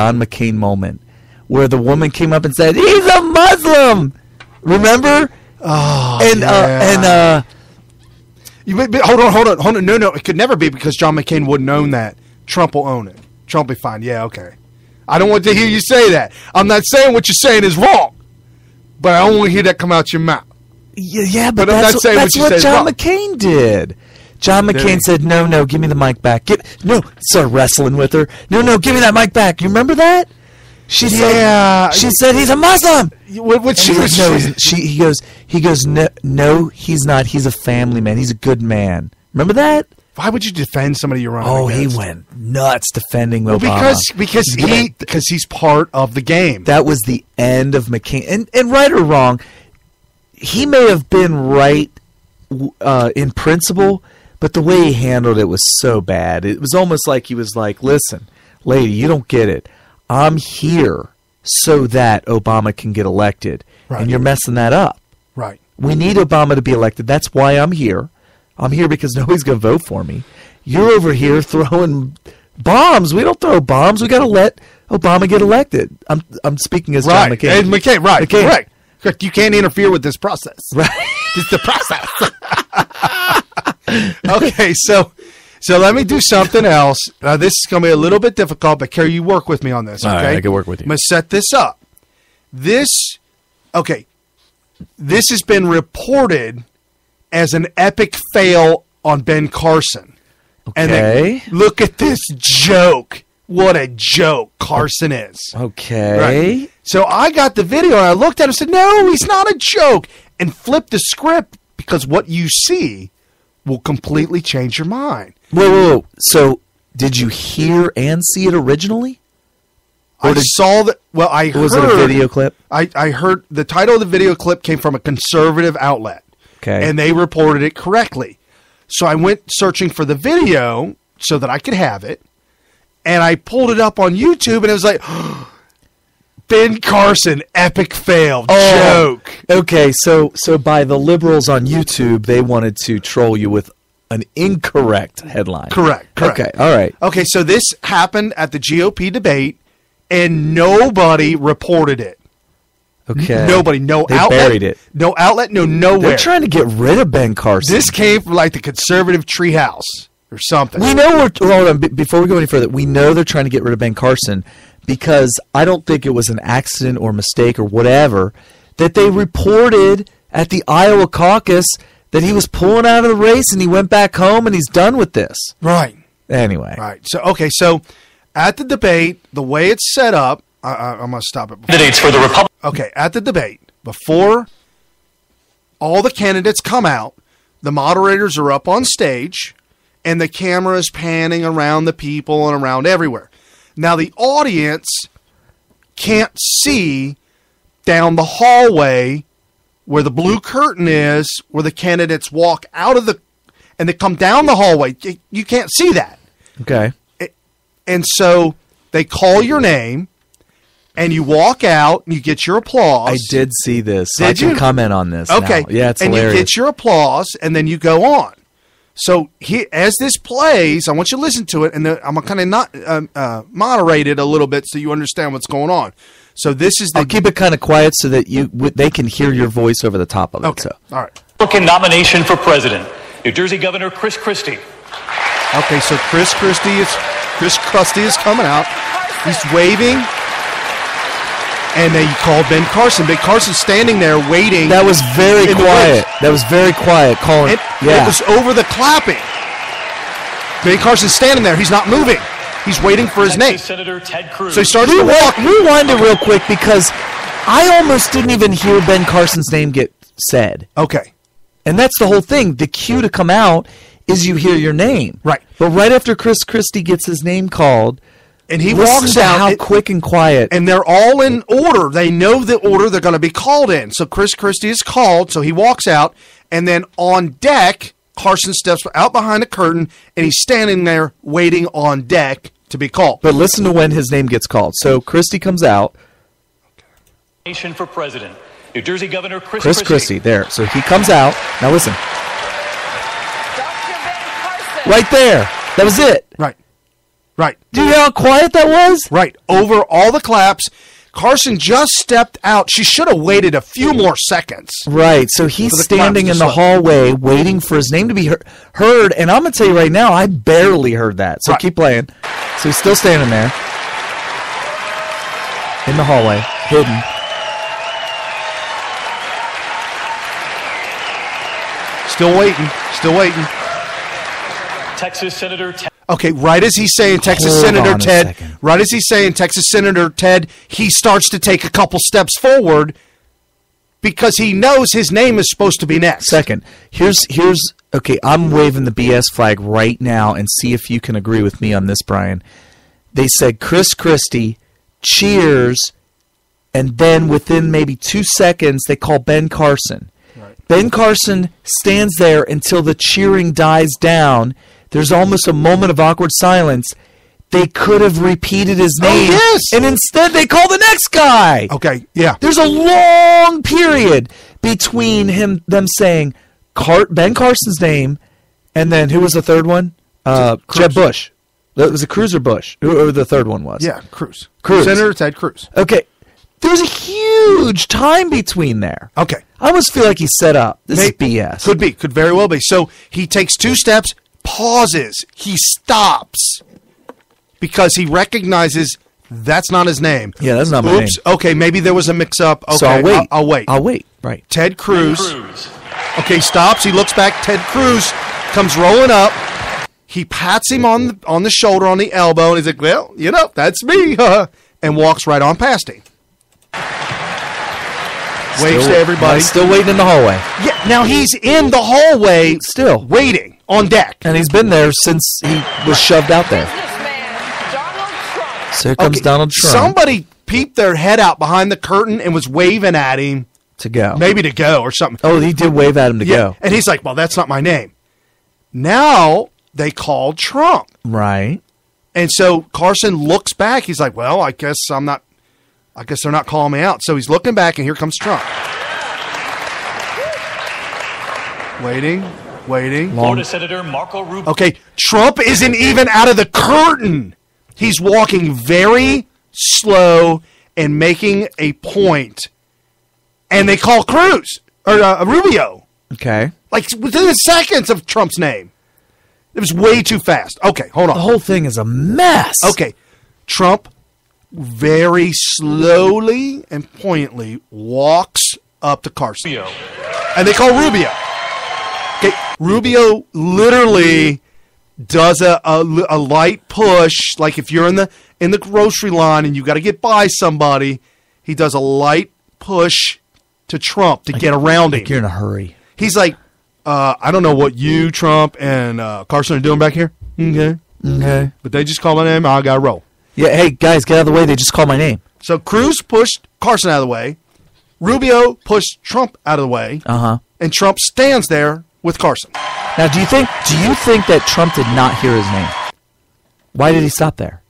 John McCain moment where the woman came up and said, "He's a Muslim." Remember? Oh, and hold on. No, it could never be because John McCain wouldn't own that. Trump will own it. Trump will be fine. Yeah, okay. I don't want to hear you say that. I'm not saying what you're saying is wrong, but I don't want to hear that come out your mouth. Yeah, but that's what John McCain did. John McCain said, no, give me the mic back. Start wrestling with her. No, give me that mic back. You remember that? She said he's a Muslim. What she was he goes, no, he's not. He's a family man. He's a good man. Remember that? Why would you defend somebody you're running against? He went nuts defending Obama. Because he's part of the game. That was the end of McCain. And right or wrong, he may have been right in principle, but the way he handled it was so bad. It was almost like he was like, listen, lady, you don't get it. I'm here so that Obama can get elected, and you're messing that up. Right. We need Obama to be elected. That's why I'm here. I'm here because nobody's going to vote for me. You're over here throwing bombs. We don't throw bombs. We got to let Obama get elected. I'm speaking as John McCain. McCain, right. McCain. Correct. You can't interfere with this process. Right. It's the process. Okay, so let me do something else. This is going to be a little bit difficult, but Kerry, you work with me on this, okay? All right, I can work with you. I'm going to set this up. This has been reported as an epic fail on Ben Carson. Okay. And then look at this joke. What a joke Carson is. Okay. Right. So I got the video and I looked at it and said, no, he's not a joke. And flipped the script because what you see will completely change your mind. Whoa. So did you hear and see it originally? Saw that. Well, I heard. Was it a video clip? I heard the title of the video clip came from a conservative outlet. Okay. And they reported it correctly. So I went searching for the video so that I could have it. And I pulled it up on YouTube and it was like, Ben Carson, epic fail, joke. Okay, so by the liberals on YouTube, they wanted to troll you with an incorrect headline. Correct. Okay, all right. Okay, so this happened at the GOP debate and nobody reported it. Okay. Nobody. No they outlet. Buried it. No outlet. No nowhere. They're trying to get rid of Ben Carson. This came from like the conservative treehouse or something. We know hold on, before we go any further, we know they're trying to get rid of Ben Carson because I don't think it was an accident or mistake or whatever that they reported at the Iowa caucus that he was pulling out of the race and he went back home and he's done with this. Right. Anyway. Right. So at the debate, the way it's set up, I'm going to stop it. Candidates for the Republican. Okay, at the debate, before all the candidates come out, the moderators are up on stage, and the camera is panning around the people and around everywhere. Now, the audience can't see down the hallway where the blue curtain is, where the candidates walk out of and they come down the hallway. You can't see that. Okay. And so they call your name, and you walk out, and you get your applause. I did see this. I can comment on this. Okay. Now. Yeah, it's and hilarious. You get your applause, and then you go on. So as this plays, I want you to listen to it, and I'm kind of not moderate it a little bit so you understand what's going on. So this is I'll keep it kind of quiet so that they can hear your voice over the top of it. Okay. So. All right. Republican nomination for president, New Jersey Governor Chris Christie. Okay, so Chris Christie is coming out. He's waving. And then you called Ben Carson. Ben Carson's standing there waiting. That was very quiet. That was very quiet. Calling. It was over the clapping. Ben Carson's standing there. He's not moving. He's waiting for his name. Senator Ted Cruz. So he starts to walk. Rewind it real quick because I almost didn't even hear Ben Carson's name get said. Okay. And that's the whole thing. The cue to come out is you hear your name. Right. But right after Chris Christie gets his name called, and he walks out. How quick and quiet. And they're all in order. They know the order they're going to be called in. So Chris Christie is called, so he walks out. And then on deck, Carson steps out behind the curtain, and he's standing there waiting on deck to be called. But listen to when his name gets called. So Christie comes out. Nation for president, New Jersey Governor Chris Christie. There. So he comes out. Now listen. Dr. Ben Carson. Right there. That was it. Right. Right. Do you know how quiet that was? Right. Over all the claps. Carson just stepped out. She should have waited a few more seconds. Right. So he's standing in the hallway waiting for his name to be heard. And I'm going to tell you right now, I barely heard that. So keep playing. So he's still standing there in the hallway, hidden. Still waiting. Still waiting. Texas Senator Okay, right as he's saying Texas Senator Ted, right as he's saying Texas Senator Ted, he starts to take a couple steps forward because he knows his name is supposed to be next. Second, here's okay, I'm waving the BS flag right now and see if you can agree with me on this, Brian. They said Chris Christie, cheers, and then within maybe 2 seconds they call Ben Carson. Right. Ben Carson stands there until the cheering dies down. There's almost a moment of awkward silence. They could have repeated his name. Oh, yes. And instead they call the next guy. Okay, yeah. There's a long period between them saying Ben Carson's name and then who was the third one? Jeb Bush. Was it Cruz or Bush? Who the third one was? Yeah, Cruz. Cruz. Senator Ted Cruz. Okay. There's a huge time between there. Okay. I almost feel like he's set up. This is BS. Could be. Could very well be. So he takes 2 steps, pauses, he stops because he recognizes that's not his name. Yeah, that's not my name. Oops. Okay, maybe there was a mix-up. Okay, so I'll wait. I'll wait. Right. Ted Cruz. Okay, stops. He looks back. Ted Cruz comes rolling up. He pats him on the shoulder, on the elbow, and he's like, well, that's me, and walks right on past him. Waves to everybody. Still waiting in the hallway. Yeah, now he's in the hallway still waiting on deck. And he's been there since he was shoved out there. So here comes Donald Trump. Somebody peeped their head out behind the curtain and was waving at him. To go. Maybe to go or something. Oh, he did wave at him to go. And he's like, well, that's not my name. Now they called Trump. Right. And so Carson looks back. He's like, well, I guess they're not calling me out. So he's looking back, and here comes Trump. Waiting. Florida Senator Marco Rubio. Okay, Trump isn't even out of the curtain. He's walking very slow and making a point. And they call Cruz, or Rubio. Okay. Like within seconds of Trump's name. It was way too fast. Okay, hold on. The whole thing is a mess. Okay, Trump very slowly and poignantly walks up to Carson. Rubio. And they call Rubio. Okay, Rubio literally does a light push, like if you're in the grocery line and you got to get by somebody, he does a light push to Trump to get around him. Like you're in a hurry. He's like, I don't know what you, Trump, and Carson are doing back here. Okay. But they just call my name, I got to roll. Yeah, hey, guys, get out of the way. They just called my name. So Cruz pushed Carson out of the way. Rubio pushed Trump out of the way. Uh-huh. And Trump stands there with Carson. Now, do you think that Trump did not hear his name? Why did he stop there?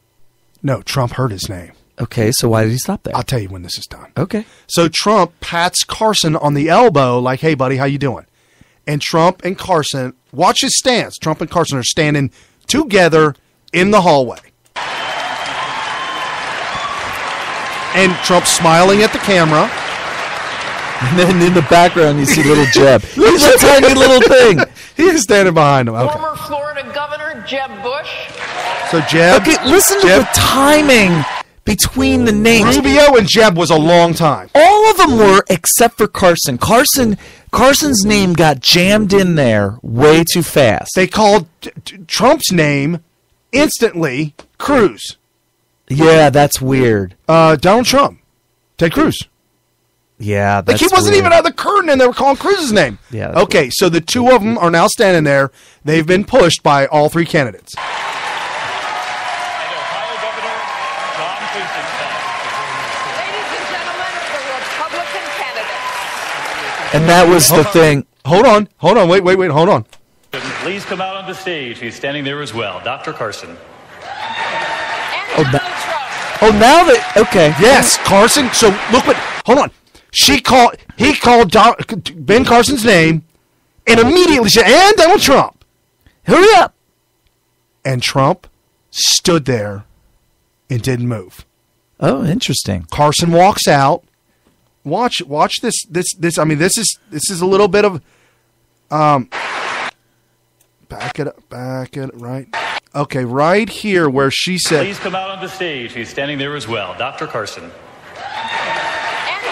No, Trump heard his name. Okay, so why did he stop there? I'll tell you when this is done. Okay. So Trump pats Carson on the elbow like, hey, buddy, how you doing? And Trump and Carson, watch his stance. Trump and Carson are standing together in the hallway. And Trump's smiling at the camera. And then in the background, you see little Jeb. He's a tiny little thing. He is standing behind him. Okay. Former Florida Governor Jeb Bush. So Jeb. Okay, listen to the timing between the names. Rubio and Jeb was a long time. All of them were, except for Carson. Carson's name got jammed in there way too fast. They called Trump's name instantly Cruz. Yeah, that's weird. Donald Trump. Ted Cruz. Yeah, that's like he wasn't weird. even out of the curtain, and they were calling Cruz's name. Yeah. Okay, so the two of them are now standing there. They've been pushed by all three candidates. And that was the thing. Hold on. Wait, hold on. Please come out on the stage. He's standing there as well. Dr. Carson. Now that, okay. Yes, Carson. So look what, hold on. He called Ben Carson's name and immediately said, and Donald Trump. Hurry up. And Trump stood there and didn't move. Oh, interesting. Carson walks out. Watch this. I mean, this is a little bit of back it up, right. Okay, right here where she said, Please come out on the stage. He's standing there as well. Dr. Carson. And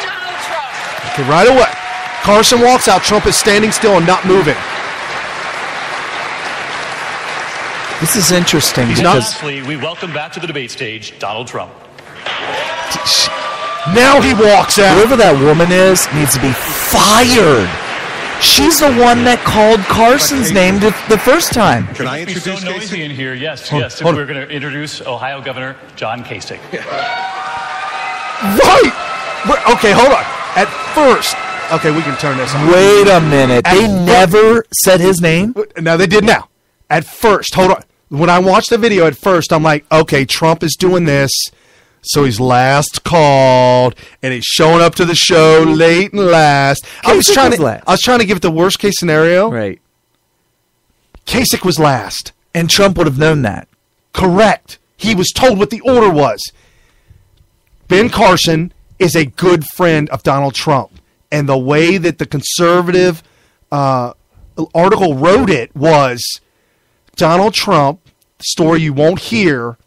Donald Trump. okay, right away. Carson walks out. Trump is standing still and not moving. This is interesting because Lastly, we welcome back to the debate stage Donald Trump. Now he walks out. whoever that woman is needs to be fired. She's the one that called Carson's name the first time. Can I It's introduce so noisy Kasich? in here. Yes. hold We're going to introduce Ohio Governor John Kasich. Right. Okay, hold on. At first, okay, we can turn this on. Wait a minute. They never said his name? No, they did now. At first, hold on. When I watched the video at first, I'm like, okay, Trump is doing this, so he's last called, and he's showing up to the show late and last. I was trying to give it the worst case scenario. Right. Kasich was last. And Trump would have known that. Correct. He was told what the order was. Ben Carson is a good friend of Donald Trump, and the way that the conservative article wrote it was Donald Trump, story you won't hear,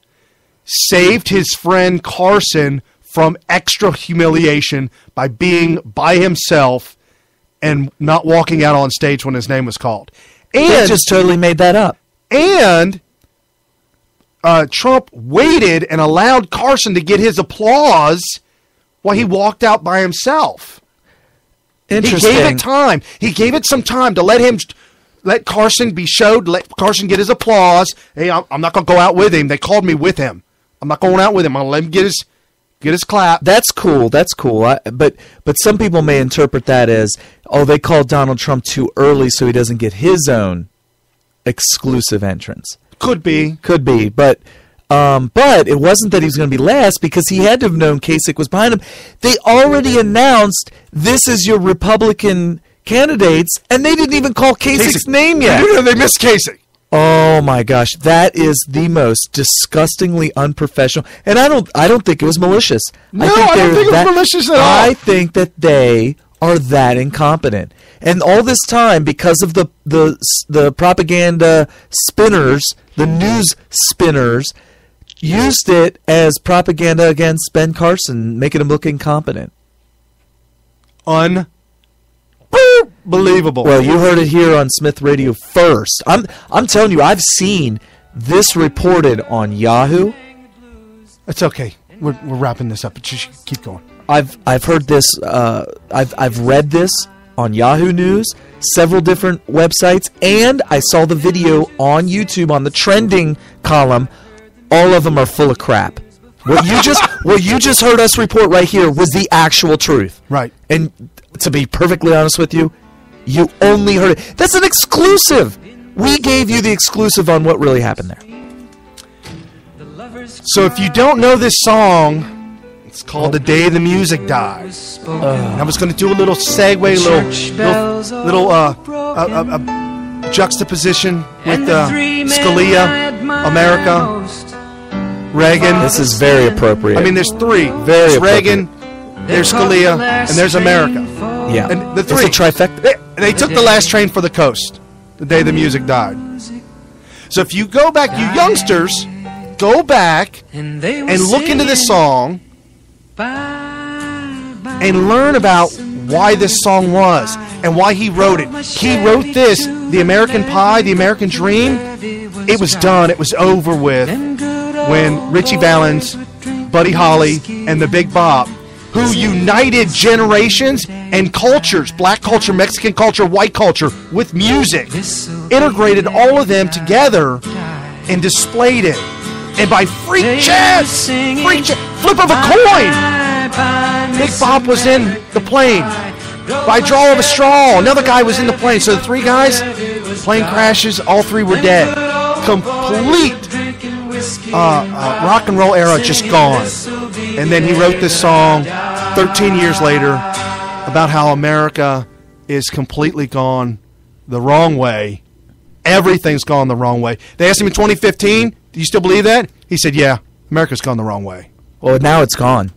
saved his friend Carson from extra humiliation by being by himself and not walking out on stage when his name was called. They And just totally made that up. and Trump waited and allowed Carson to get his applause while he walked out by himself. Interesting. He gave it time. He gave it some time to let Carson be showed, let Carson get his applause. Hey, I'm not going to go out with him. They called me with him. I'm not going out with him. I'll let him get his clap. That's cool. That's cool. But some people may interpret that as, oh, they called Donald Trump too early so he doesn't get his own exclusive entrance. Could be. Could be. But it wasn't that he was going to be last because he had to have known Kasich was behind him. They already announced this is your Republican candidates, and they didn't even call Kasich's name yet. No, they missed Kasich. Oh my gosh, that is the most disgustingly unprofessional. And I don't think it was malicious. No, I don't think it was malicious at all. I think that they are that incompetent. And all this time, because of the propaganda spinners, the news spinners, used it as propaganda against Ben Carson, making him look incompetent. Unbelievable. Well, you heard it here on Smith Radio first. I'm telling you, I've seen this reported on Yahoo. It's okay. We're wrapping this up. Just keep going. I've heard this. I've read this on Yahoo News, several different websites, and I saw the video on YouTube on the trending column. All of them are full of crap. What you just heard us report right here was the actual truth. Right. And to be perfectly honest with you, you only heard it. That's an exclusive. We gave you the exclusive on what really happened there. So if you don't know this song, it's called "The Day the Music Died." I was going to do a little segue, little juxtaposition with Scalia, America, Reagan. This is very appropriate. I mean, there's three. Very There's appropriate. Reagan, there's Scalia, and there's America. Yeah. And the three. It's a trifecta. They took the last train for the coast the day the music died. So if you go back, you youngsters, go back and look into this song and learn about why this song was and why he wrote it. He wrote this, the American Pie, the American Dream. It was done. It was over with when Richie Valens, Buddy Holly, and the Big Bop, who united generations and cultures, black culture, Mexican culture, white culture, with music, integrated all of them together and displayed it. And by freak chance, flip of a coin, Big Bop was in the plane. By draw of a straw, another guy was in the plane. So the three guys, plane crashes, all three were dead. Complete rock and roll era just gone. And then he wrote this song 13 years later about how America is completely gone the wrong way. Everything's gone the wrong way. They asked him in 2015, Do you still believe that? He said, yeah, America's gone the wrong way. Well, now it's gone.